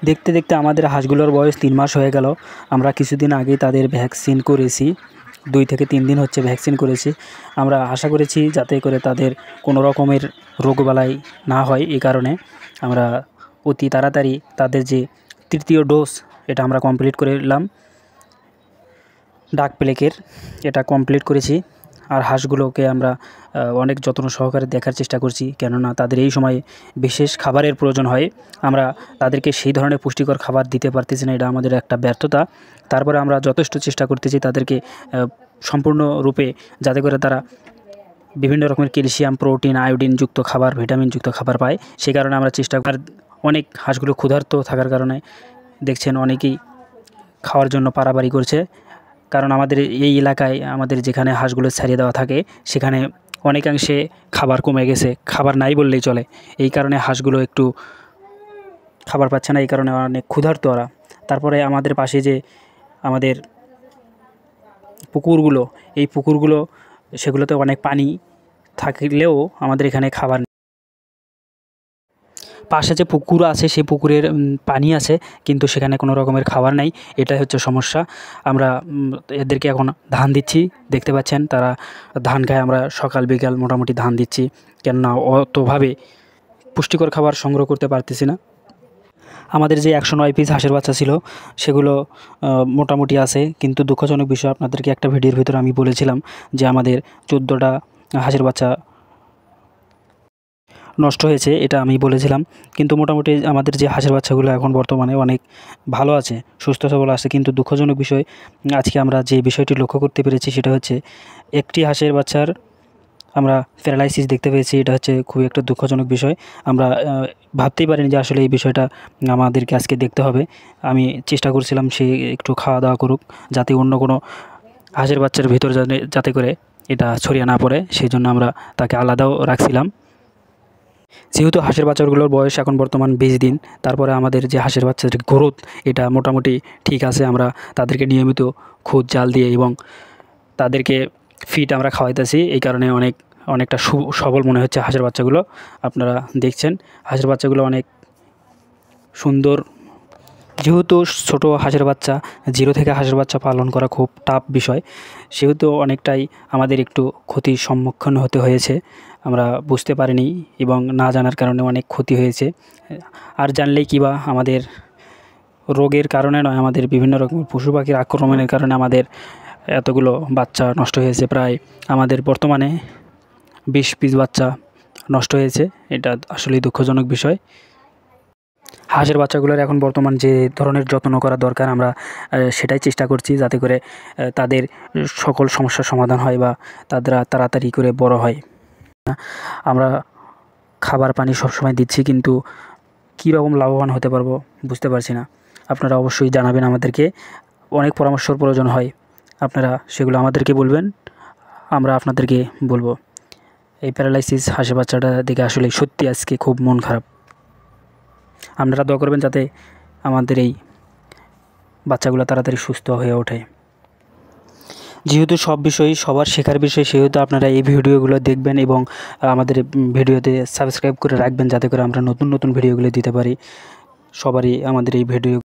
দেখতে দেখতে আমাদের হাঁসগুলোর বয়স 3 মাস হয়ে গেল। আমরা কিছুদিন আগেই তাদের ভ্যাকসিন করেছি, 2 থেকে 3 দিন হচ্ছে ভ্যাকসিন করেছি। আমরা আশা করেছি যাতে করে তাদের কোনো রকমের রোগবালাই না হয়, এই কারণে আমরা অতি তাড়াতাড়ি তাদের যে 3য় ডোজ এটা আমরা কমপ্লিট করে নিলাম। ডাক প্লেকের এটা কমপ্লিট করেছি। আর হাঁসগুলোকে আমরা অনেক যত্ন সহকারে দেখার চেষ্টা করছি, কেননা তাদের এই সময়ে বিশেষ খাবারের প্রয়োজন হয়। আমরা তাদেরকে সেই ধরনের পুষ্টিকর খাবার দিতে পারতেছি না, এটা আমাদের একটা ব্যর্থতা। তারপরে আমরা যথেষ্ট চেষ্টা করতেছি তাদেরকে সম্পূর্ণরূপে যাতে করে তারা বিভিন্ন রকমের ক্যালসিয়াম, প্রোটিন, আয়োডিনযুক্ত খাবার, ভিটামিনযুক্ত খাবার পায়। সেই কারণে আমরা চেষ্টা করি। অনেক হাঁসগুলো ক্ষুধার্ত থাকার কারণে দেখছেন অনেকেই খাওয়ার জন্য পারাপারি করছে, কারণ আমাদের এই এলাকায় আমাদের যেখানে হাঁসগুলো ছাড়িয়ে দেওয়া থাকে সেখানে অনেকাংশে খাবার কমে গেছে, খাবার নাই বললেই চলে। এই কারণে হাঁসগুলো একটু খাবার পাচ্ছে না, এই কারণে অনেক ক্ষুধার্ত ওরা। তারপরে আমাদের পাশে যে আমাদের পুকুরগুলো, এই পুকুরগুলো সেগুলোতে অনেক পানি থাকলেও আমাদের এখানে খাবার নেই। পাশে যে পুকুর আছে সেই পুকুরের পানি আছে, কিন্তু সেখানে কোনো রকমের খাবার নাই, এটাই হচ্ছে সমস্যা। আমরা এদেরকে এখন ধান দিচ্ছি, দেখতে পাচ্ছেন তারা ধান খায়। আমরা সকাল বিকাল মোটামুটি ধান দিচ্ছি, কেননা অতভাবে পুষ্টিকর খাবার সংগ্রহ করতে পারতেছি না। আমাদের যে 109 পিস হাঁসের বাচ্চা ছিল সেগুলো মোটামুটি আছে, কিন্তু দুঃখজনক বিষয় আপনাদেরকে একটা ভিডিওর ভিতরে আমি বলেছিলাম যে আমাদের 14টা হাঁসের বাচ্চা নষ্ট হয়েছে, এটা আমি বলেছিলাম। কিন্তু মোটামুটি আমাদের যে হাঁসের বাচ্চাগুলো এখন বর্তমানে অনেক ভালো আছে, সুস্থ সবল আছে। কিন্তু দুঃখজনক বিষয়, আজকে আমরা যে বিষয়টি লক্ষ্য করতে পেরেছি সেটা হচ্ছে একটি হাঁসের বাচ্চার আমরা প্যারালাইসিস দেখতে পেয়েছি। এটা হচ্ছে খুবই একটা দুঃখজনক বিষয়। আমরা ভাবতেই পারিনি যে আসলে এই বিষয়টা আমাদেরকে আজকে দেখতে হবে। আমি চেষ্টা করছিলাম সে একটু খাওয়া দাওয়া করুক, যাতে অন্য কোনো হাঁসের বাচ্চার ভিতর যাতে করে এটা ছড়িয়ে না পড়ে, সেই জন্য আমরা তাকে আলাদাও রাখছিলাম। যেহেতু হাঁসের বাচ্চাগুলোর বয়স এখন বর্তমান 20 দিন, তারপরে আমাদের যে হাঁসের বাচ্চার গ্রোথ এটা মোটামুটি ঠিক আছে। আমরা তাদেরকে নিয়মিত খুদ জাল দিয়ে এবং তাদেরকে ফিড আমরা খাওয়াইতেছি, এই কারণে অনেকটা সবল মনে হচ্ছে হাঁসের বাচ্চাগুলো। আপনারা দেখছেন হাঁসের বাচ্চাগুলো অনেক সুন্দর। যেহেতু ছোটো হাঁসের বাচ্চা, 0 থেকে হাঁসের বাচ্চা পালন করা খুব টাফ বিষয়, সেহেতু অনেকটাই আমাদের একটু ক্ষতির সম্মুখীন হতে হয়েছে। আমরা বুঝতে পারিনি এবং না জানার কারণে অনেক ক্ষতি হয়েছে। আর জানলেই কিবা, আমাদের রোগের কারণে নয়, আমাদের বিভিন্ন রকমের পশু পাখির আক্রমণের কারণে আমাদের এতগুলো বাচ্চা নষ্ট হয়েছে। প্রায় আমাদের বর্তমানে 20 পিস বাচ্চা নষ্ট হয়েছে, এটা আসলেই দুঃখজনক বিষয়। হাঁসের বাচ্চাগুলোর এখন বর্তমান যে ধরনের যত্ন করা দরকার আমরা সেটাই চেষ্টা করছি, যাতে করে তাদের সকল সমস্যার সমাধান হয় বা তারা তাড়াতাড়ি করে বড় হয়। আমরা খাবার পানি সবসময় দিচ্ছি, কিন্তু কীরকম লাভবান হতে পারবো বুঝতে পারছি না। আপনারা অবশ্যই জানাবেন আমাদেরকে, অনেক পরামর্শের প্রয়োজন হয়, আপনারা সেগুলো আমাদেরকে বলবেন, আমরা আপনাদেরকে বলবো। এই প্যারালাইসিস হাঁসের বাচ্চাটা দেখে আসলে সত্যি আজকে খুব মন খারাপ। আপনারা দোয়া করবেন যাতে আমাদের এই বাচ্চাগুলো তাড়াতাড়ি সুস্থ হয়ে ওঠে। যেহেতু সব বিষয়ই সবার শেখার বিষয়, সেহেতু আপনারা এই ভিডিওগুলো দেখবেন এবং আমাদের ভিডিওতে সাবস্ক্রাইব করে রাখবেন, যাতে করে আমরা নতুন নতুন ভিডিওগুলো দিতে পারি। সবারই আমাদের এই ভিডিও